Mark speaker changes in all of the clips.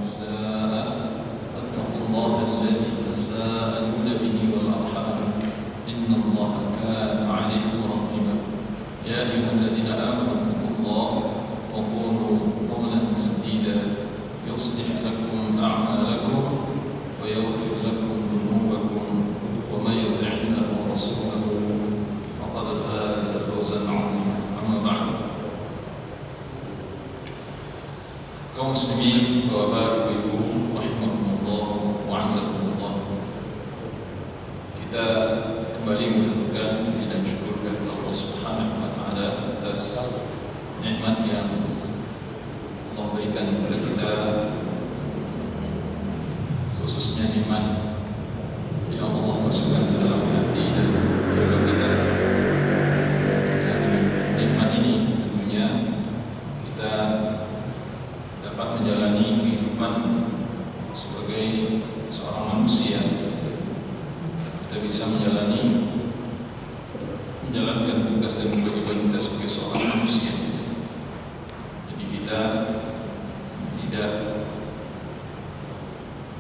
Speaker 1: والنساء واتقوا الله الذي تساءلون به والأرحام إن الله كان عليكم رقيبا يا أيها الذين آمنوا اتقوا الله وقولوا قولا سديدا يصلح لكم أعمالكم ويغفر لكم ذنوبكم ومن يطع الله ورسوله فقد فاز فوزا عظيما أما بعد. Kaum muslimin, bapak, ibu, rahimakumullah wa azakumullah. Kita kembali mengaturkan puji dan syukur kepada Allah Subhanahu wa taala atas nikmat yang Allah berikan kepada kita, khususnya nikmat yang Allah masukkan ke dalam hati dan jiwa kita. Dan nikmat ini tentunya kita dapat menjalani kehidupan sebagai seorang manusia. Kita bisa menjalankan tugas dan kewajiban kita sebagai seorang manusia. Jadi kita tidak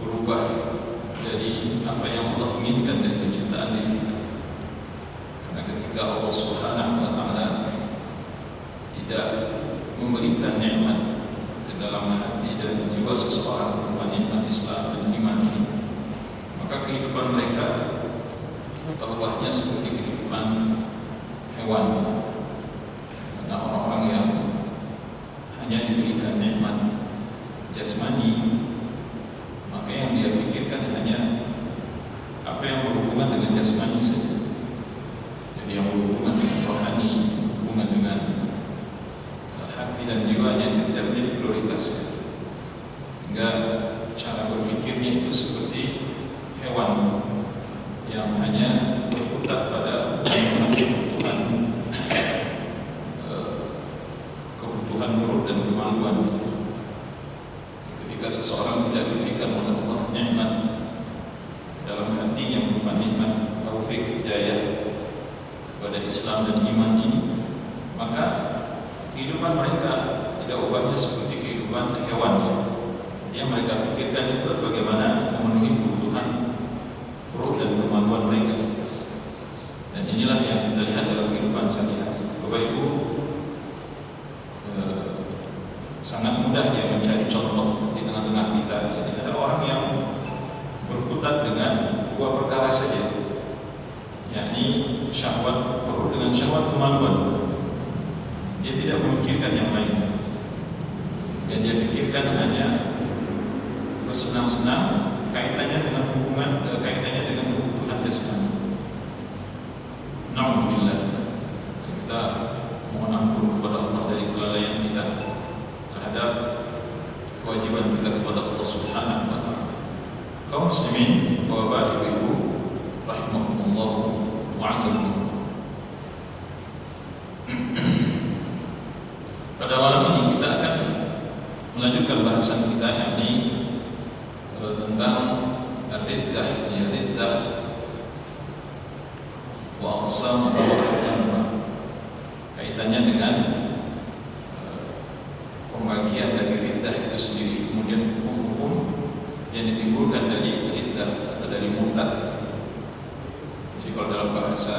Speaker 1: berubah dari apa yang Allah inginkan dari penciptaan diri kita. Karena ketika Allah Subhanahu wa taala tidak memberikan nikmat dalam hati dan jiwa seseorang berupa nikmat Islam dan iman ini, maka kehidupan mereka berubahnya seperti kehidupan hewan. Karena orang-orang yang hanya diberikan nikmat jasmani, maka yang dia pikirkan hanya apa yang berhubungan dengan jasmani saja. Jadi yang berhubungan dengan rohani, berhubungan dengan hati dan jiwanya itu tidak menjadi prioritas, sehingga cara berfikirnya itu seperti hewan yang hanya berputar pada kebutuhan perut dan kemampuan. Ketika seseorang tidak diberikan oleh Allah nikmat dalam hatinya berupa nikmat taufik hidayah kepada Islam dan iman ini, maka kehidupan mereka tidak ubahnya seperti kehidupan hewan. Yang mereka pikirkan itu bagaimana memenuhi kebutuhan perut dan kemampuan mereka. Dan inilah yang kita lihat dalam kehidupan sehari-hari. Bapak Ibu, sangat mudah ya mencari contoh di tengah-tengah kita. Jadi ada orang yang berkutat dengan dua perkara saja, yakni syahwat perut dengan syahwat kemampuan. Dia tidak memikirkan yang lain. Yang dia pikirkan hanya bersenang-senang, kaitannya dengan hubungan, kaitannya dengan kebutuhan jasmani. Alhamdulillah, kita mohon ampun kepada Allah dari kelalaian kita terhadap kewajiban kita kepada Allah Subhanahu wa taala. Kaum muslimin, bapak, ibu, rahimakumullah wa azakumullah. Pada malam ini kita akan melanjutkan bahasan kita, yakni tentang riddah, wa aqsam wa ahkam, kaitannya dengan pembagian dari riddah itu sendiri, kemudian hukum-hukum yang ditimbulkan dari riddah atau dari murtad. Jadi kalau dalam bahasa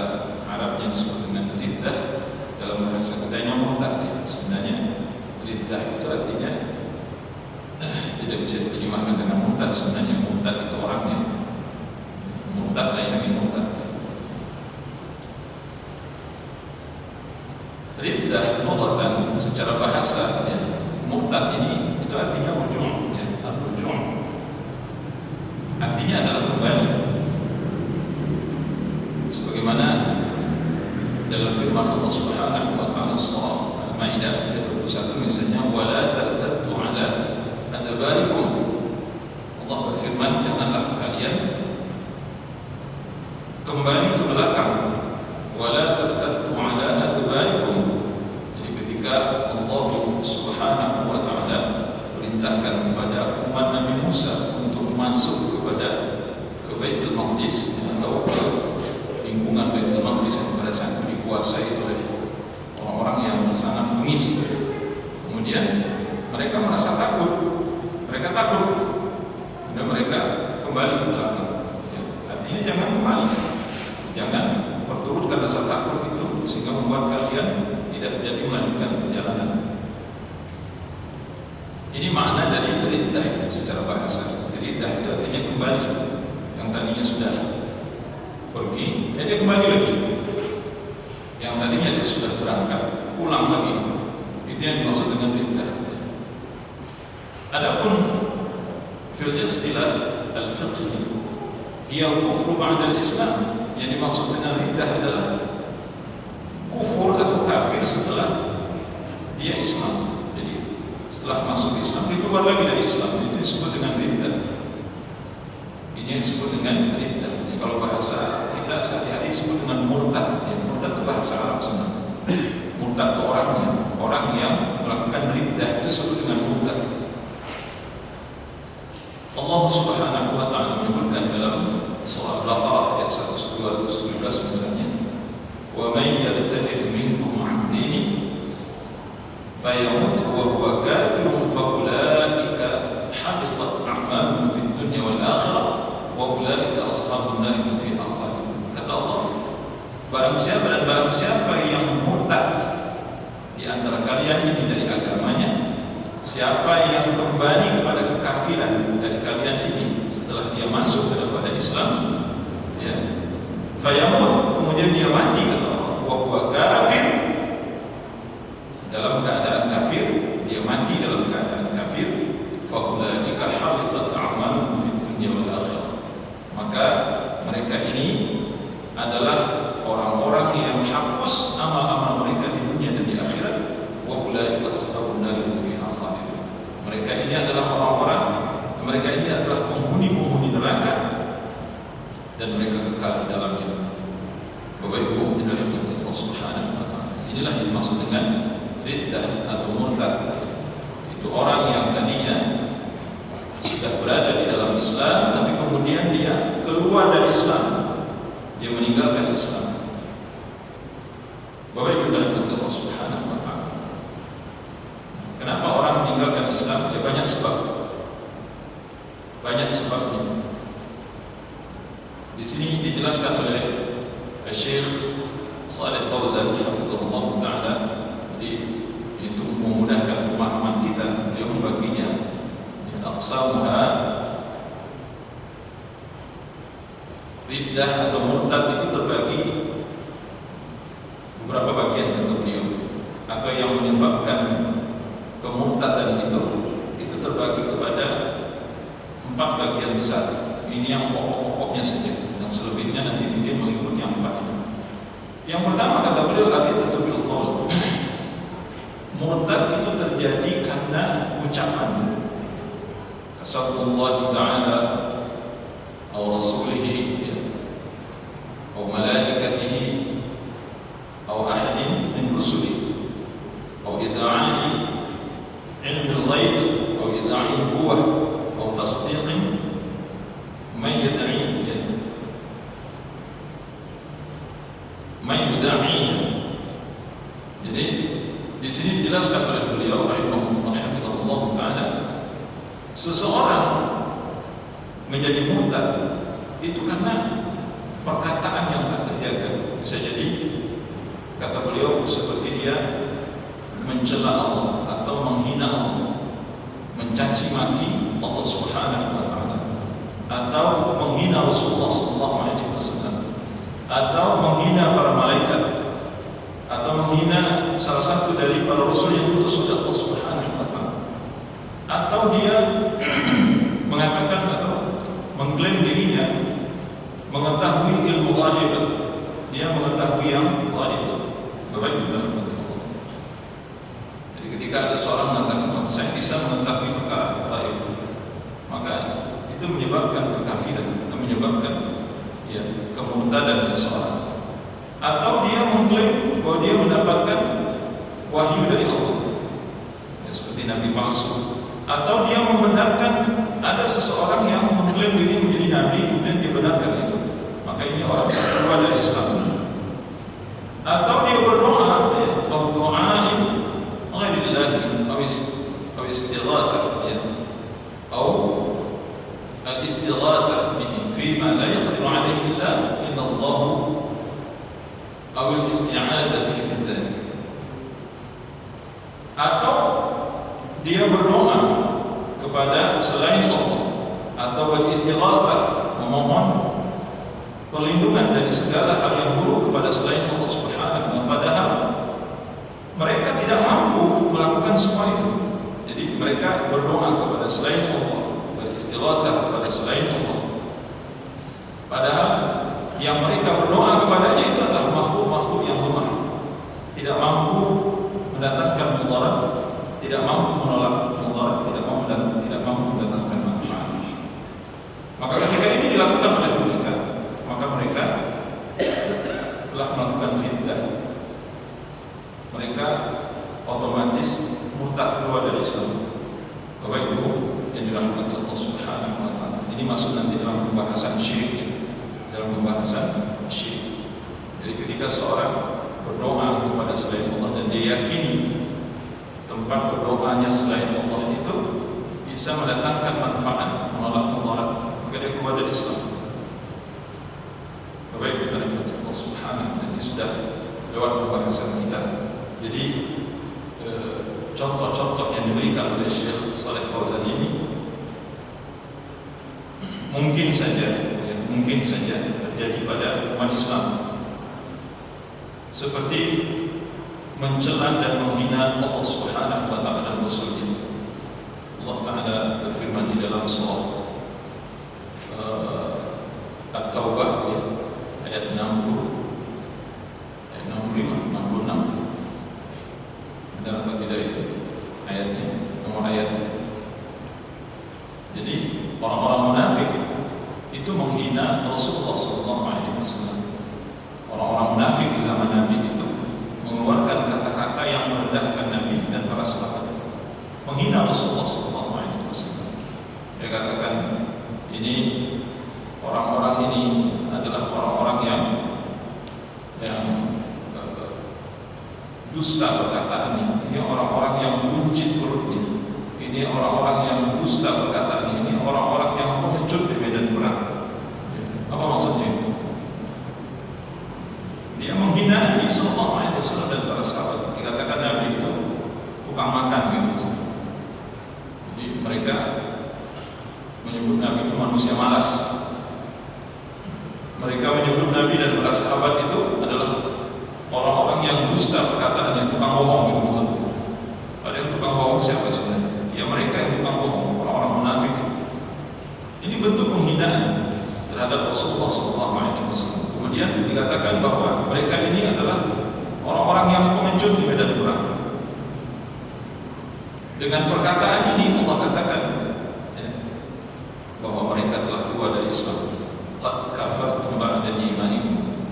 Speaker 1: Arabnya disebut dengan riddah, dalam bahasa kita yang murtad ya. Sebenarnya riddah itu artinya tidak bisa diterjemahkan dengan murtad. Sebenarnya murtad itu orangnya, murtad lah yang murtad. Riddah lughatan secara bahasa ya, murtad ini itu artinya rujuu ya, rujuu. Artinya adalah kembali. Sebagaimana dalam firman Allah Subhanahu wa taala surah Al-Maidah ayat 21 misalnya, wala tartaddu ala adbarikum. Allah berfirman, janganlah kalian kembali ke belakang. Wala tartaddu ala adbarikum. Jadi ketika Allah Subhanahu wa taala perintahkan kepada umat Nabi Musa untuk masuk ke Baitul Maqdis atau ke lingkungan Baitul Maqdis yang pada saat dikuasai oleh orang-orang yang sangat bengis, kemudian mereka merasa takut. Mereka takut jangan perturutkan rasa takut itu sehingga membuat kalian tidak jadi melanjutkan perjalanan. Ini makna dari riddah secara bahasa. Riddah itu artinya kembali. Yang tadinya sudah pergi, dia kembali lagi. Yang tadinya dia sudah berangkat, pulang lagi. Itu yang dimaksud dengan riddah. Adapun fil istilah al-fiqh, ia kufur ba'da al-Islam. Yang dimaksud dengan riddah adalah kufur atau kafir setelah dia Islam. Jadi setelah masuk Islam dia keluar lagi dari Islam, itu disebut dengan riddah. Ini yang disebut dengan riddah. Jadi kalau bahasa kita sehari-hari disebut dengan murtad. Ya, murtad itu bahasa Arab sebenarnya. Murtad itu orang yang melakukan riddah, itu disebut dengan murtad. Allah Subhanahu wa taala menyebutkan dalam surah Al-Baqarah ayat 217 misalnya, "Wa may yartadid minkum 'an dinihi fayamut wa huwa kafirun fa ulaika habitat a'maluhum fid dunya wal akhirah wa ulaika ashabun nar hum fiha khalidun." Kata Allah, barang siapa yang murtad di antara kalian ini dari agamanya, siapa yang kembali kepada kekafiran dari kalian ini setelah dia masuk kepada Islam, ya, fayamut, kemudian dia mati, kata Allah, wa huwa kafir, dalam keadaan kafir, dia mati dalam keadaan kafir, fa ulaika habitat a'maluhum fid dunya wal akhirah. Maka mereka ini adalah orang-orang yang hapus amal-amal mereka di dunia dan di akhirat, wa ulaika ashabun nar hum fiha khalidun. Mereka ini adalah penghuni neraka dan mereka kekal di dalamnya. Bapak Ibu, inilah Allah Subhanahu wa taala. Inilah yang dimaksud dengan riddah atau murtad. Itu orang yang tadinya sudah berada di dalam Islam, tapi kemudian dia keluar dari Islam, dia meninggalkan Islam. Bapak Ibu, inilah Allah Subhanahu wa taala. Kenapa orang meninggalkan Islam? Ya, banyak sebab. Banyak sebabnya. Di sini dijelaskan oleh Syekh Shalih Fauzan hafizahullah taala. Jadi itu memudahkan pemahaman kita. Dia membaginya aqsamuha, riddah atau murtad itu terbagi beberapa bagian kata beliau, atau yang menyebabkan kemurtadan itu terbagi kepada 4 bagian besar. Ini yang pokok-pokoknya saja, dan selebihnya nanti mungkin mengikut yang 4. Yang pertama kata beliau, al-riddah bil qaul. Murtad itu terjadi karena ucapan. Kasabullah ta'ala atau rasulihi atau malaikatihi atau ahadin min rusuli atau ida'ani ilmi al-ghaib atau ida'ani nubuwah atau tasdiqin man yad'i man yud'i. Jadi di sini dijelaskan oleh beliau rahimahullah taala, seseorang menjadi murtad itu karena perkataan yang tak terjaga. Bisa jadi kata beliau seperti dia mencela Allah atau menghina Allah, mencaci maki Allah Subhanahu wa taala, atau menghina Rasulullah sallallahu alaihi wasallam, atau menghina para malaikat, atau menghina salah satu dari para rasul yang diutus oleh Allah Subhanahu wa taala, atau dia mengatakan atau mengklaim dirinya mengetahui ilmu ghaib, dia mengetahui yang ghaib. Jadi ketika ada seorang mengatakan saya bisa mengetahui perkara ghaib, maka itu menyebabkan kekafiran, menyebabkan ya kemurtadan seseorang. Atau dia mengklaim bahwa dia mendapatkan wahyu dari Allah, ya, seperti nabi palsu. Atau dia membenarkan ada seseorang yang mengklaim diri menjadi nabi kemudian dia benarkan itu, maka ini orang keluar dari Islam. Atau dia berdoa, berdoain ghairillahi atau istighatsah, ya, atau al-istighatsah bihi fima la yaqdiru alaihi illa Allah kepada selain Allah atau beristighatsah, memohon perlindungan dari segala hal yang buruk kepada selain Allah Subhanahu wa taala, padahal mereka tidak mampu melakukan semua itu. Jadi mereka berdoa kepada selain Allah, beristighatsah kepada selain Allah, padahal yang mereka berdoa kepadanya itu adalah makhluk-makhluk yang lemah, tidak mampu mendatangkan mudarat, tidak mampu menolak mudarat, tidak mampu mendatangkan manfaat. Maka ketika ini dilakukan oleh mereka, maka mereka telah melakukan bid'ah. Mereka otomatis murtad, keluar dari Islam. Bapak Ibu yang dirahmati Allah Subhanahu wa taala. Ini masuk nanti dalam pembahasan syirik. Dalam pembahasan syirik. Jadi ketika seorang berdoa kepada selain Allah dan dia yakini tempat berdoanya selain Allah itu bisa mendatangkan manfaat, menolak mudarat, maka dia keluar dari Islam. Bapak Ibu rahimahullah Allah Subhanahu wa taala, ini sudah lewat pembahasan kita. Jadi contoh-contoh yang diberikan oleh Syekh Shalih Fauzan ini mungkin saja terjadi pada umat Islam, seperti mencela dan menghina Allah Subhanahu wa taala dan Rasulnya. Allah Taala berfirman di dalam surah At-Taubah ayat 60, ayat 65, 66. Ada apa tidak itu ayatnya, nomor ayatnya. Jadi orang-orang munafik itu menghina Rasulullah SAW. Orang-orang munafik di zaman Nabi itu mengeluarkan kata-kata yang merendahkan Nabi dan para sahabat, menghina Rasulullah SAW. Dia katakan ini orang-orang ini adalah orang-orang yang dusta perkataannya. Ini orang-orang yang buncit perutnya. Ini orang-orang yang dusta perkataannya. Ini orang-orang yang pengecut di medan perang. Apa maksudnya? Dia menghina Nabi SAW dan para sahabat. Dikatakan Nabi itu tukang makan gitu. Jadi mereka menyebut Nabi itu manusia malas. Mereka menyebut Nabi dan para sahabat itu adalah orang-orang yang dusta perkataannya, tukang bohong gitu maksudnya. Padahal tukang bohong siapa sebenarnya? Ya mereka yang tukang bohong, orang-orang munafik. Ini bentuk penghinaan terhadap Rasulullah SAW. Kemudian dikatakan bahwa mereka ini adalah orang-orang yang pengecut di medan perang. Dengan perkataan ini Allah katakan bahwa mereka telah keluar dari Islam. Qad kafartum ba'da imanikum,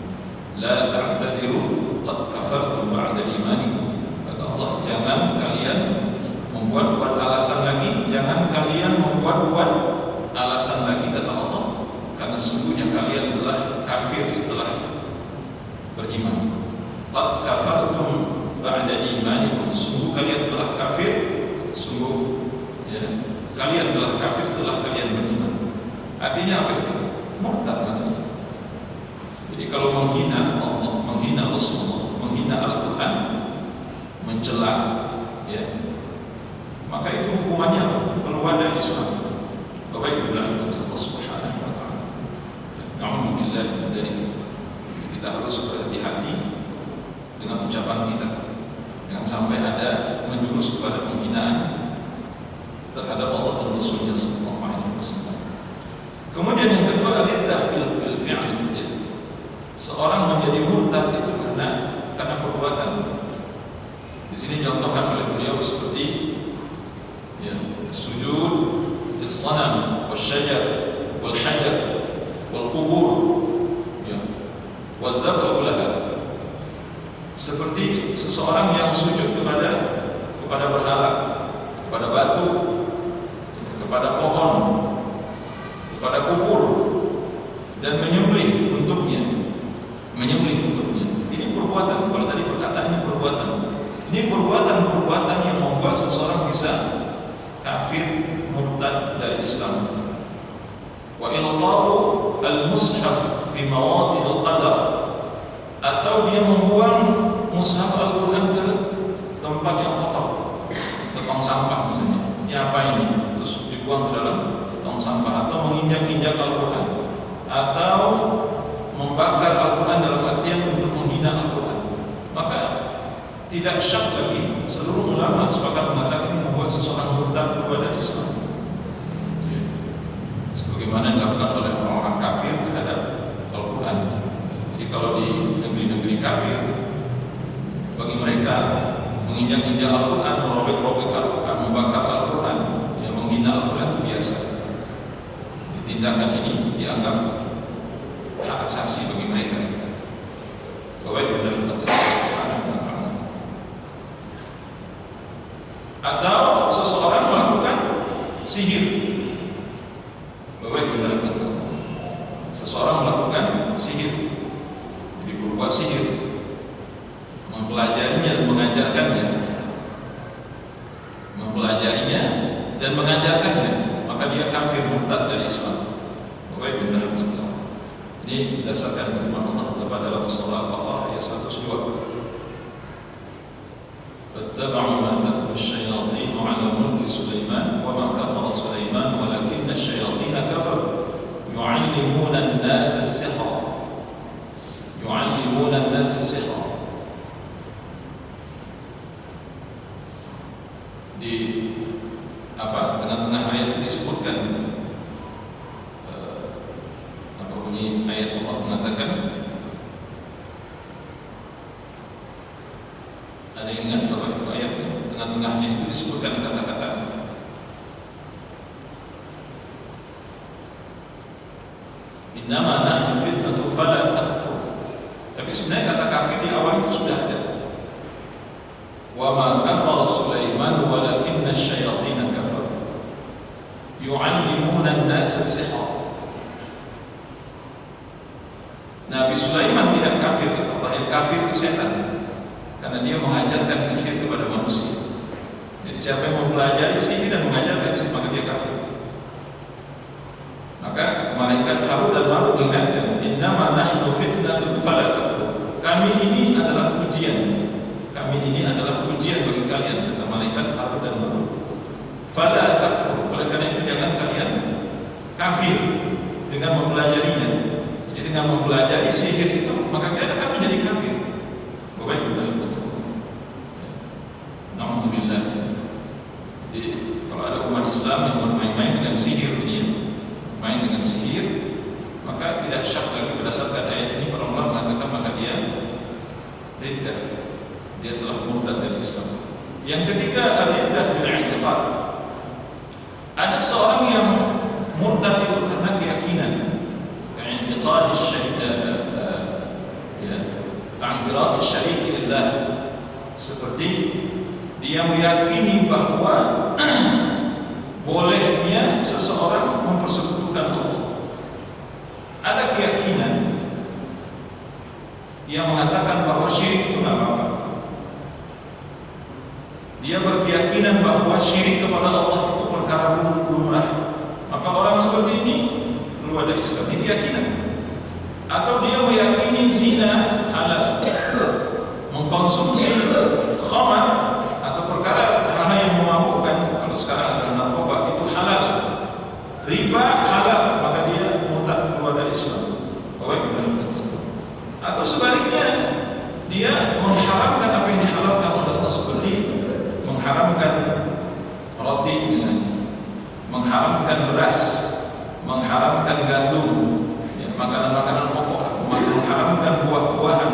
Speaker 1: la ta'tadiru, qad kafartum ba'da imanikum. Kata Allah, jangan kalian membuat-buat alasan lagi, jangan kalian membuat-buat alasan lagi, kata Allah, karena sesungguhnya kalian telah kafir setelah beriman. Qad kafartum ba'da imanikum, sungguh kalian telah kafir, sungguh kalian telah kafir setelah kalian beriman. Artinya apa itu? Murtad macamnya. Jadi kalau menghina Allah, menghina Rasulullah, menghina Al-Quran, mencela, maka itu hukumannya keluar dari Islam. Bapak Ibu rahimahullah Allah Subhanahu wa taala. Alhamdulillah dari kita harus berhati-hati dengan ucapan kita, jangan sampai ada menjurus kepada penghinaan terhadap Allah dan Rasulnya sallallahu alaihi wasallam. Kemudian yang kedua, riddah bil fi'l. Seorang menjadi murtad itu karena perbuatan. Di sini contohkan oleh beliau seperti sujud lis-sanam wasyajar wal hajar wal qubur wal dzabh laha. Seperti seseorang yang sujud kepada berhala, kepada batu, kepada pohon, kepada kubur, dan menyembelih untuknya. Ini perbuatan. Kalau tadi perkataan ini perbuatan. Ini perbuatan yang membuat seseorang bisa kafir, murtad dari Islam. Wa ilqa'u al-mushaf fi mawadhi al-qadar, atau dia membuang mushaf Al-Quran ke tempat yang kotor, ke tong sampah misalnya. Ini apa ini? Terus dibuang ke dalam tong sampah, atau menginjak-injak Al-Quran, atau membakar Al-Quran dalam artian untuk menghina Al-Quran, maka tidak syak lagi seluruh ulama sepakat mengatakan ini membuat seseorang murtad keluar dari Islam, sebagaimana dilakukan oleh orang-orang kafir terhadap Al-Quran. Jadi kalau di negeri-negeri kafir, bagi mereka menginjak-injak Al-Quran, merobek-robek Al-Quran, membakar Al-Quran, yang menghina Al-Quran itu biasa. Tindakan ini dianggap hak asasi bagi mereka. Bahwa atau seseorang melakukan sihir. Bahwa seseorang melakukan sihir, jadi berbuat sihir, mempelajarinya dan mengajarkannya, dan mengajarkannya, maka dia kafir murtad dari Islam. Ini berdasarkan firman Allah dalam surah Al-Baqarah ayat 102. واتبعوا ما تتلو الشياطين على ملك سليمان وما كفر سليمان ولكن الشياطين كفروا يعلمون الناس السحر Di tengah-tengah ayat itu disebutkan bunyi ayat Allah mengatakan, ada yang ingat bahwa ayat tengah-tengahnya itu disebutkan kata-kata innama nahnu fitnatun fala takfur. Tapi sebenarnya kata kafir di awal itu sudah ada. Wa ma kafara Sulaiman walakinna asyayatin kafaru yu'allimuna an-nasa as-sihr. Nabi Sulaiman tidak kafir, kata Allah. Yang kafir itu setan, karena dia mengajarkan sihir kepada manusia. Jadi siapa yang mempelajari sihir dan mengajarkan sihir, maka dia kafir. Maka malaikat Harut dan Marut mengingatkan, innama nahnu fitnatun fala takfur. Kami ini adalah ujian. Kami ini adalah ujian bagi kalian, kata malaikat Harut dan Marut. Fala takfur. Oleh karena itu jangan kalian kafir dengan mempelajarinya. Jadi dengan mempelajari sihir itu, maka kalian akan menjadi kafir. Alhamdulillah. Jadi kalau ada umat Islam yang bermain-main dengan sihir ini, main dengan sihir, maka tidak syak lagi berdasarkan ayat ini para ulama mengatakan maka dia riddah, dia telah murtad dari Islam. Yang ketiga, riddah bil i'tiqad. Ada seorang yang murtad itu karena keyakinan, i'tiqad syarik lillah, seperti dia meyakini bahwa bolehnya seseorang mempersekutukan Allah. Ada keyakinan yang mengatakan bahwa syirik itu tidak apa-apa. Dia berkeyakinan bahwa syirik kepada Allah itu perkara lumrah. Maka orang seperti ini keluar dari Islam. Ini keyakinan. Atau dia meyakini zina halal, mengkonsumsi khamar atau perkara hal yang memabukkan, kalau sekarang adalah narkoba, itu halal, riba halal, maka dia murtad keluar dari Islam. Atau sebaliknya, dia mengharamkan apa yang dihalalkan oleh Allah, seperti mengharamkan roti misalnya, mengharamkan beras, mengharamkan gandum, ya, makanan-makanan pokok, mengharamkan buah-buahan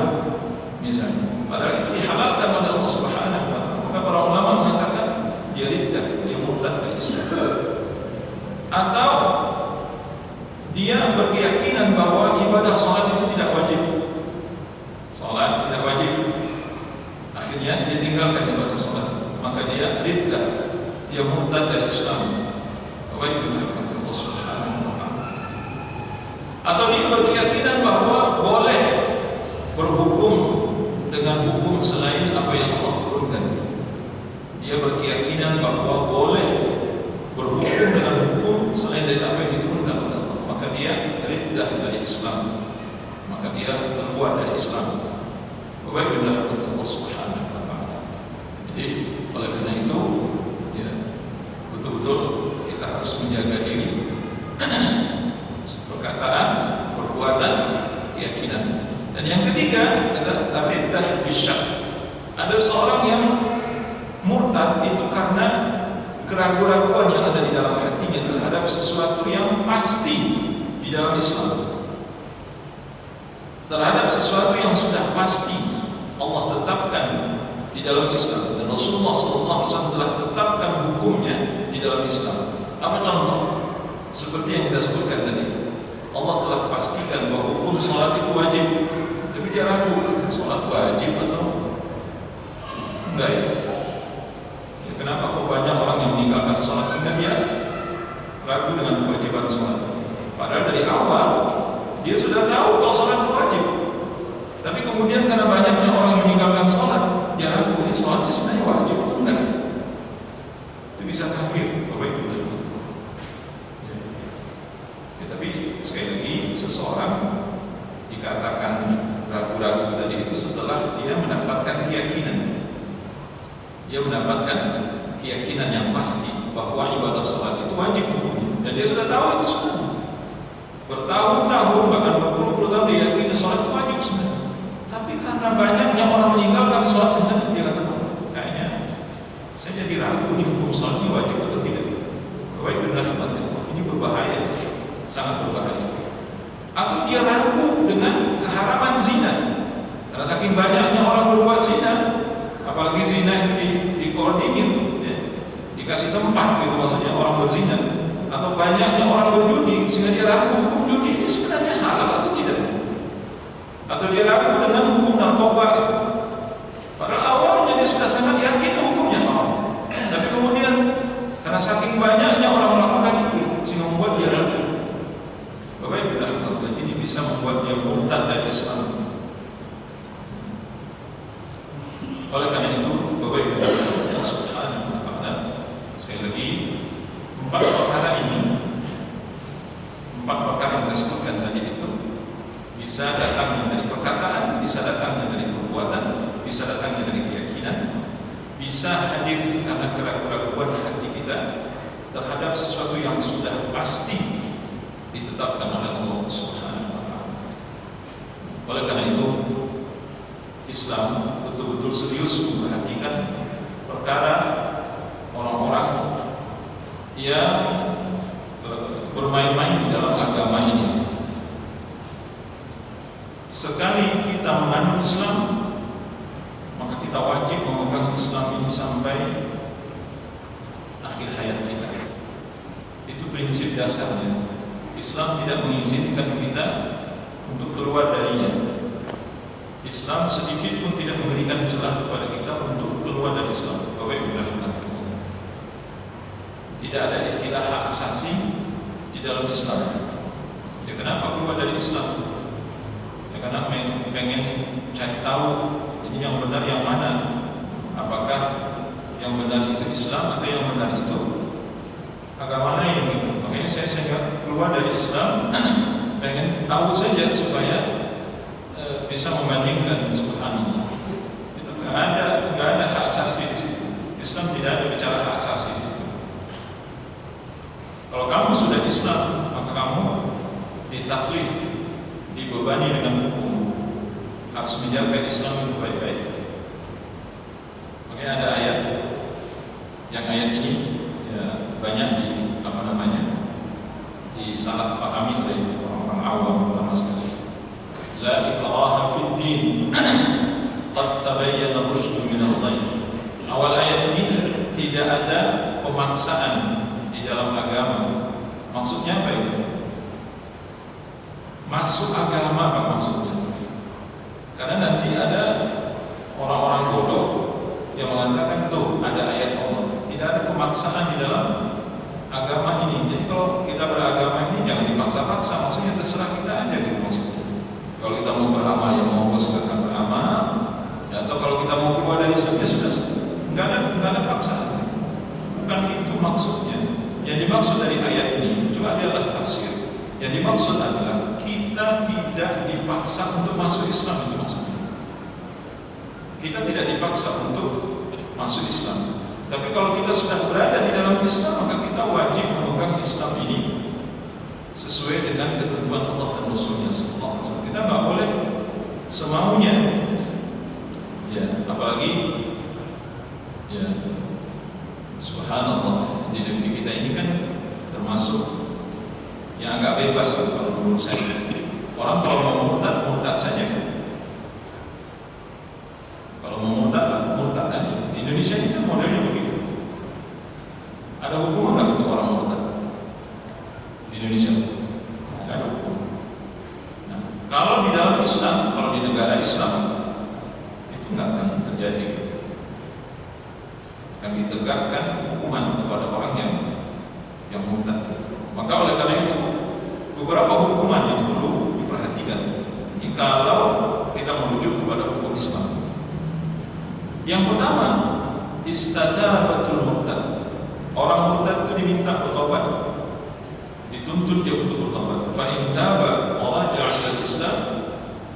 Speaker 1: misalnya. Padahal itu dihalalkan oleh Allah Subhanahu wa taala. Maka para ulama mengatakan dia riddah, dia murtad dari Islam. Atau dia berkeyakinan bahwa ibadah salat itu tidak wajib. Salat tidak wajib. Akhirnya dia tinggalkan ibadah salat. Maka dia riddah, dia murtad dari Islam. Allah Subhanahu wa taala. Atau dia berkeyakinan bahwa boleh berhukum dengan hukum selain apa yang Allah turunkan. Dia berkeyakinan bahwa boleh berhukum dengan hukum selain dari apa yang diturunkan oleh Allah. Maka dia riddah dari Islam. Maka dia keluar dari Islam. Wabillahi Allah Subhanahu wa taala. Jadi oleh karena itu, ya, betul-betul kita harus menjaga diri, perkataan, perbuatan, keyakinan. Dan yang ketiga adalah riddah bisyak. Ada seorang yang murtad itu karena keraguan-keraguan yang ada di dalam hatinya terhadap sesuatu yang pasti di dalam Islam, terhadap sesuatu yang sudah pasti Allah tetapkan di dalam Islam, dan Rasulullah SAW telah tetapkan hukumnya di dalam Islam. Apa contoh? Seperti yang kita sebutkan tadi, Allah telah pastikan bahwa hukum sholat itu wajib, tapi dia ragu, sholat wajib atau enggak ya? Kenapa kok banyak orang yang meninggalkan sholat sehingga dia ragu dengan kewajiban sholat? Padahal dari awal dia sudah tahu kalau sholat itu wajib, tapi kemudian karena banyaknya orang yang meninggalkan sholat, dia ragu, ini sholatnya sebenarnya wajib atau enggak? Itu bisa kafir, Bapak Ibu. Tapi sekali lagi, seseorang dikatakan ragu-ragu tadi itu setelah dia mendapatkan keyakinan. Dia mendapatkan keyakinan yang pasti bahwa ibadah sholat itu wajib, dan dia sudah tahu itu semua. Bertahun-tahun bahkan berpuluh-puluh tahun dia yakin sholat itu wajib sebenarnya. Tapi karena banyaknya orang meninggalkan sholat, dia kata, kayaknya saya jadi ragu nih, hukum sholat ini wajib atau tidak. Baik dan ini berbahaya, sangat berbahaya. Atau dia ragu dengan keharaman zina, karena saking banyaknya orang berbuat zina. Apalagi zina itu dikoordinir, ya, dikasih tempat gitu, maksudnya orang berzina. Atau banyaknya orang berjudi sehingga dia ragu hukum judi ini sebenarnya halal atau tidak. Atau dia ragu dengan hukum narkoba itu. Padahal awalnya dia sudah sangat yakin hukumnya haram, tapi kemudian karena saking banyaknya orang melakukan itu sehingga membuat dia ragu. Bapak Ibu rahmatullah, ini bisa membuat dia murtad dari Islam. Oleh karena itu, Bapak Ibu Allah Subhanahu wa Ta'ala, sekali lagi, empat perkara yang disebutkan tadi itu bisa datang dari perkataan, bisa datang dari perbuatan, bisa datang dari keyakinan, bisa hadir karena keraguan-keraguan hati kita terhadap sesuatu yang sudah pasti ditetapkan oleh Allah Subhanahu wa Ta'ala. Oleh karena itu, Islam betul-betul serius memperhatikan perkara orang-orang yang bermain-main di dalam agama ini. Sekali kita menganut Islam, maka kita wajib memegang Islam ini sampai akhir hayat kita. Itu prinsip dasarnya. Islam tidak mengizinkan kita untuk keluar darinya. Islam sedikit pun tidak memberikan celah kepada kita untuk keluar dari Islam. Tidak ada istilah hak asasi di dalam Islam. Ya, kenapa keluar dari Islam? Ya, karena pengen cari tahu ini yang benar yang mana. Apakah yang benar itu Islam atau yang benar itu agama lain gitu. Makanya saya keluar dari Islam pengen tahu saja supaya bisa membandingkan. Subhanallah, itu nggak ada hak asasi di situ. Islam tidak ada bicara hak asasi di situ. Kalau kamu sudah Islam, maka kamu ditaklif, dibebani dengan hukum, harus menjaga Islam itu baik-baik. Makanya ada ayat, yang ayat ini ya, banyak disalah pahami oleh orang-orang awam pertama sekali. La ikraha fid din, qad tabayyana rusydu minal ghayy. Awal ayat ini tidak ada pemaksaan di dalam agama. Maksudnya apa itu? Masuk agama apa maksudnya? Karena nanti ada orang-orang bodoh yang mengatakan tuh ada ayat Allah. Tidak ada pemaksaan di dalam agama ini. Jadi kalau kita beragama ini jangan dipaksa-paksa. Maksudnya terserah kita aja gitu maksudnya. Kalau kita mau beramal ya mau silakan beramal. Ya, atau kalau kita mau keluar dari Islam ya sudah. Enggak ada paksaan. Bukan itu maksudnya. Yang dimaksud dari ayat ini itu adalah tafsir. Yang dimaksud adalah kita tidak dipaksa untuk masuk Islam, itu maksudnya. Kita tidak dipaksa untuk masuk Islam. Tapi kalau kita sudah berada di dalam Islam, maka kita wajib memegang Islam ini sesuai dengan ketentuan Allah dan Rasulnya sallallahu alaihi wasallam. Kita nggak boleh semaunya, ya, apalagi ya subhanallah di negeri kita ini kan termasuk yang agak bebas kalau menurut saya. Orang kalau mau murtad, murtad saja. Kalau mau murtad, murtad aja. Di Indonesia ini kan modelnya begitu. Ada hukuman nggak untuk orang murtad di Indonesia? Nggak ada hukum. Nah, kalau di dalam Islam, kalau di negara Islam itu nggak akan terjadi. Akan ditegakkan hukuman kepada orang yang murtad. Maka oleh karena itu beberapa hukuman yang perlu diperhatikan kalau kita merujuk kepada hukum Islam. Yang pertama, istatabatul murtad. Orang murtad itu diminta bertobat, dituntut dia untuk bertobat. Fa in taba wa raja'a ila al-Islam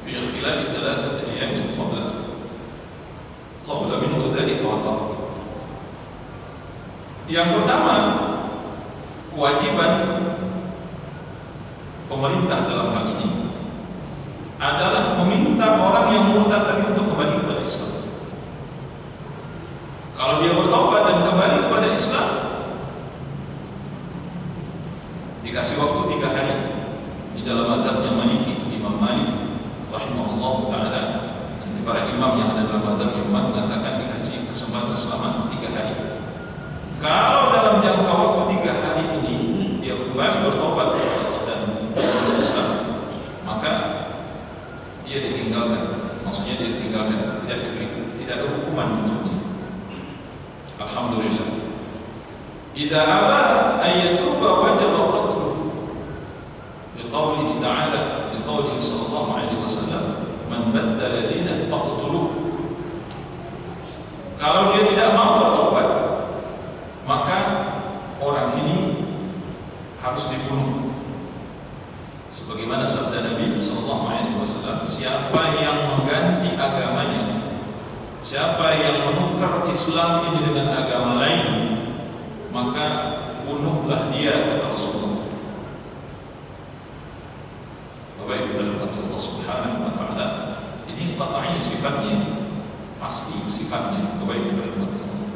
Speaker 1: fi khilal 3 ayyam qabla min dzalika wa tark. Yang pertama, kewajiban pemerintah dalam hal ini adalah meminta orang yang murtad tadi untuk kembali kepada Islam. Kalau dia bertobat dan kembali kepada Islam, dikasih waktu 3 hari. Di dalam mazhabnya Maliki, Imam Malik rahimahullah taala, dan para imam yang ada dalam mazhab Imam mengatakan dikasih kesempatan selama 3 hari. Kalau dalam jangka waktu 3 hari ini dia kembali bertobat kepada Allah dan Islam, maka dia ditinggalkan. Maksudnya dia ditinggalkan, tidak ada hukuman untuknya. Alhamdulillah. Idza aba ayyatuba wajaba qatluhu. Liqaulihi ta'ala, liqaulihi sallallahu alaihi wasallam, man baddala dinahu faqtuluhu. Kalau dia tidak mau bertobat, maka orang ini harus dibunuh. Sebagaimana sabda Nabi sallallahu alaihi wasallam, siapa yang mengganti agamanya, siapa yang menukar Islam ini dengan agama lain, maka bunuhlah dia, kata Rasulullah. Bapak Ibu rahmati Allah subhanahu wa ta'ala, ini qat'i sifatnya, pasti sifatnya. Bapak Ibu rahmati Allah.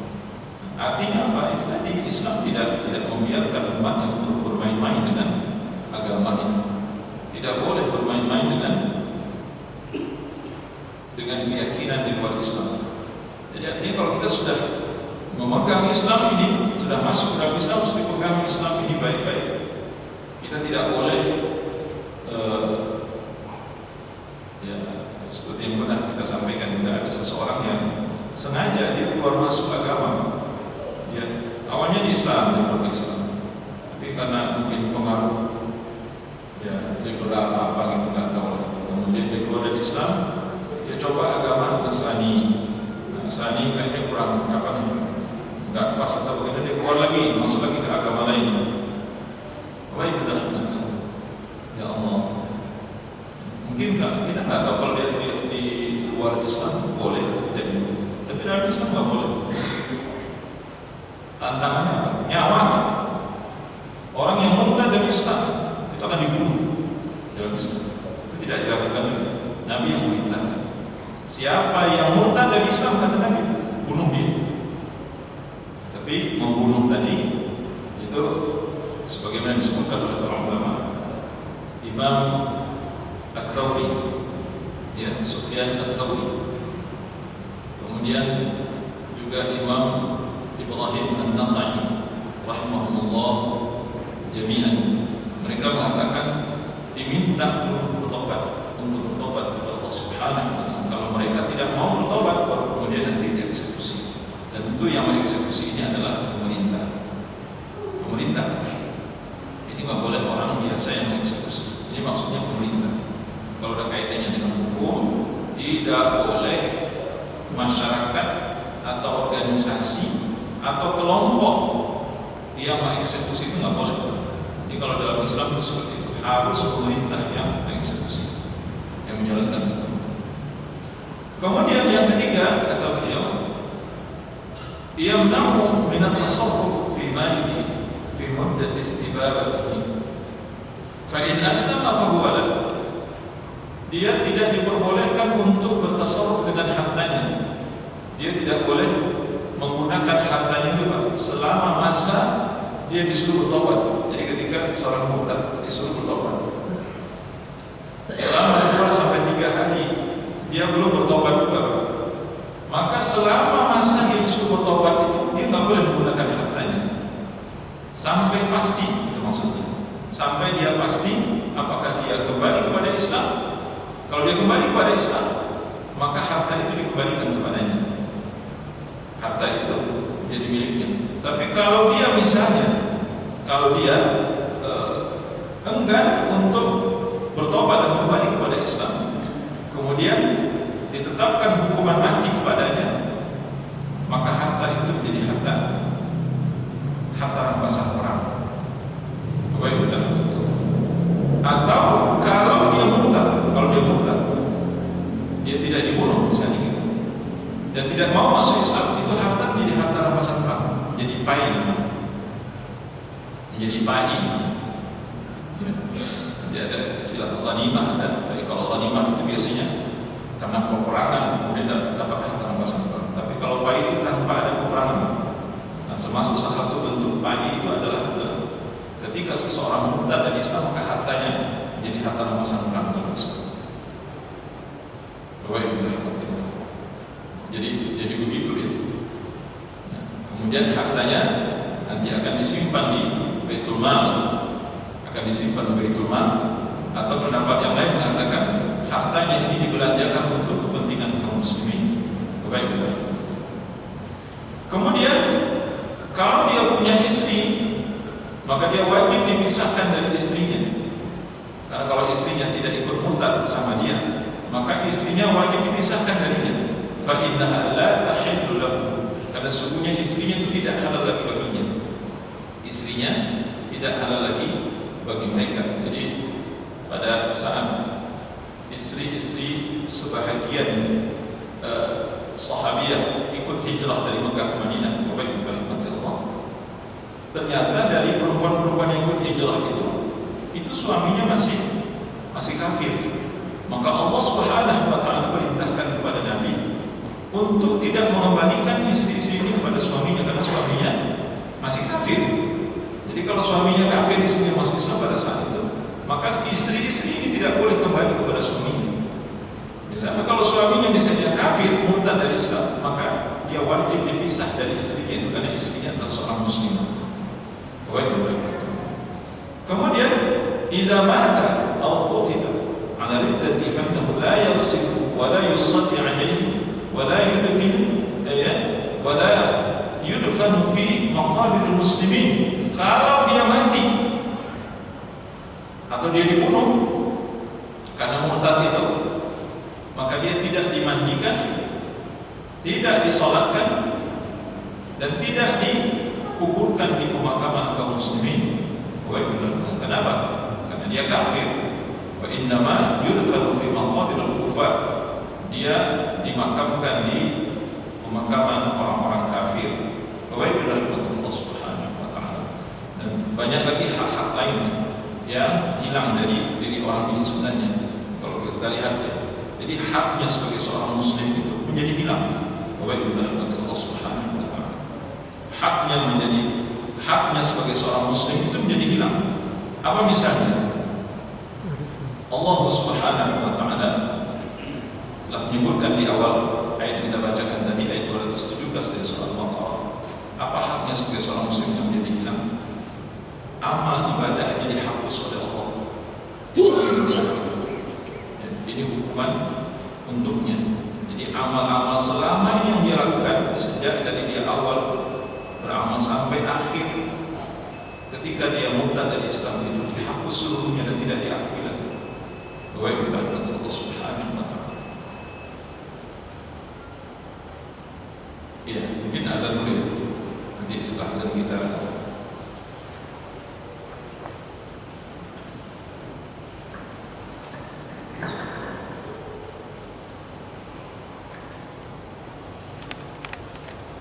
Speaker 1: Artinya apa? Itu tadi Islam tidak membiarkan umatnya untuk bermain-main dengan agama ini. Tidak boleh bermain-main dengan keyakinan di luar Islam. Jadi artinya kalau kita sudah memegang Islam ini, sudah masuk dalam Islam, harus dipegang Islam ini baik-baik. Kita tidak boleh ya seperti yang pernah kita sampaikan, tidak ada seseorang yang sengaja dia keluar masuk agama. Ya, awalnya di Islam, dia masuk Islam, tapi karena mungkin pengaruh ya liberal apa gitu nggak tahu lah. Kemudian dia keluar dari Islam, dia coba agama Nasrani. Nasrani kayaknya kurang apa nih, nggak pas atau bagaimana, dia keluar lagi, masuk lagi ke agama lain. Apa itu dah? Ya Allah, mungkin kita nggak tahu kalau dia di luar Islam boleh atau tidak, tapi dalam Islam nggak boleh. Tantangannya apa? Nyawa. Orang yang murtad dari Islam itu akan dibunuh dalam Islam. Itu tidak dilakukan Nabi yang memerintahkan. Siapa yang murtad dari Islam, kata Nabi, bunuh dia. Tapi membunuh tadi itu sebagaimana disebutkan oleh para ulama, Imam Ats-Tsauri, ya, Sufyan Ats-Tsauri, kemudian juga Imam Ibrahim An-Nakhai rahimahullah jami'an, mereka mengatakan diminta untuk bertobat kepada Allah Subhanahu wa ta'ala. Kalau mereka tidak mau bertobat, baru kemudian nanti dieksekusi. Dan tentu yang mengeksekusi ini adalah pemerintah. Ini nggak boleh orang biasa yang mengeksekusi. Ini maksudnya pemerintah. Kalau ada kaitannya dengan hukum, tidak boleh masyarakat atau organisasi atau kelompok yang mengeksekusi, itu nggak boleh. Jadi kalau dalam Islam itu seperti itu, harus pemerintah yang mengeksekusi, yang menjalankan. Kemudian yang ketiga, kata beliau, yamna'u min at-tasarruf fi malihi fi muddat istibabatihi fa in aslama fa huwa lahu. Dia tidak diperbolehkan untuk bertasarruf dengan hartanya. Dia tidak boleh menggunakan hartanya itu selama masa dia disuruh bertobat. Jadi ketika seorang murtad disuruh bertobat, selama 2 sampai 3 hari dia belum bertobat juga, maka selama masa dia disuruh bertobat itu dia nggak boleh menggunakan hartanya sampai pasti. Itu maksudnya sampai dia pasti apakah dia kembali kepada Islam. Kalau dia kembali kepada Islam, maka harta itu dikembalikan kepadanya. Harta itu jadi miliknya. Tapi kalau dia misalnya, kalau dia enggan untuk bertobat dan kembali kepada Islam, kemudian ditetapkan hukuman mati kepadanya, maka harta itu menjadi harta rampasan perang. Atau kalau dia murtad, dia tidak dibunuh misalnya gitu, dan tidak mau masuk Islam, itu harta menjadi harta rampasan perang, jadi pai, menjadi pai. Jadi ada istilah ghanimah, dan kalau ghanimah itu biasanya karena peperangan kemudian dapat harta rampasan perang. Tapi kalau pai itu tanpa ada peperangan, nah termasuk salah satu bentuk pai itu adalah ketika seseorang murtad dari Islam, maka hartanya jadi harta rampasan perang. Jadi begitu ya. Kemudian hartanya nanti akan disimpan di Baitul Mal, atau pendapat yang lain mengatakan hartanya ini dibelanjakan untuk kepentingan kaum muslimin. Kemudian kalau dia punya istri, maka dia wajib dipisahkan dari istrinya. Karena kalau istrinya tidak ikut murtad bersama dia, maka istrinya wajib dipisahkan darinya. Fa innaha la tahillu lahu, karena sesungguhnya istrinya itu tidak halal lagi baginya. Istrinya tidak halal lagi bagi mereka. Jadi pada saat istri-istri sebahagian sahabiah ikut hijrah dari Mekah ke Madinah, ternyata dari perempuan-perempuan yang ikut hijrah itu suaminya masih kafir. Maka Allah Subhanahu wa taala perintahkan kepada Nabi untuk tidak mengembalikan istri-istri ini kepada suaminya, karena suaminya masih kafir. Jadi kalau suaminya kafir, istrinya masuk Islam pada saat itu, maka istri-istri ini tidak boleh kembali kepada suaminya. Misalnya kalau suaminya misalnya kafir, murtad dari Islam, maka dia wajib dipisah dari istrinya itu, karena istrinya adalah seorang muslimah. Kemudian idza mata aw qutila ala riddati fa innahu la yaghsilu wa la yusalli alayhi wa la yudfan fi maqabir muslimin. Kalau dia mati atau dia dibunuh karena murtad itu, maka dia tidak dimandikan, tidak disolatkan, dan tidak dikuburkan di pemakaman kaum muslimin. Kenapa? Karena dia kafir. Wa innama yudfanu fi maqabir al-kuffar. Dia dimakamkan di pemakaman orang-orang kafir. Wa rahmatullah subhanahu wa ta'ala. Dan banyak lagi hak-hak lain yang hilang dari orang ini sebenarnya. Kalau kita lihat ya, jadi haknya sebagai seorang muslim itu menjadi hilang. Wa rahmatullah subhanahu wa ta'ala. Haknya sebagai seorang muslim itu menjadi hilang. Apa misalnya? Allah Subhanahu wa taala telah menyebutkan di awal ayat yang kita bacakan tadi, ayat 217 dari surah Al-Baqarah. Apa haknya sebagai seorang muslim yang menjadi hilang? Amal ibadahnya dihapus oleh Allah. Ini hukuman untuknya. Jadi amal-amal selama ini yang dia lakukan sejak dari dia awal beramal sampai akhir, ketika dia murtad dari Islam itu dihapus seluruhnya dan tidak diakui lagi. Wa rahmatullah subhanahu wa ta'ala. Ya, mungkin azan dulu ya. Nanti setelah azan kita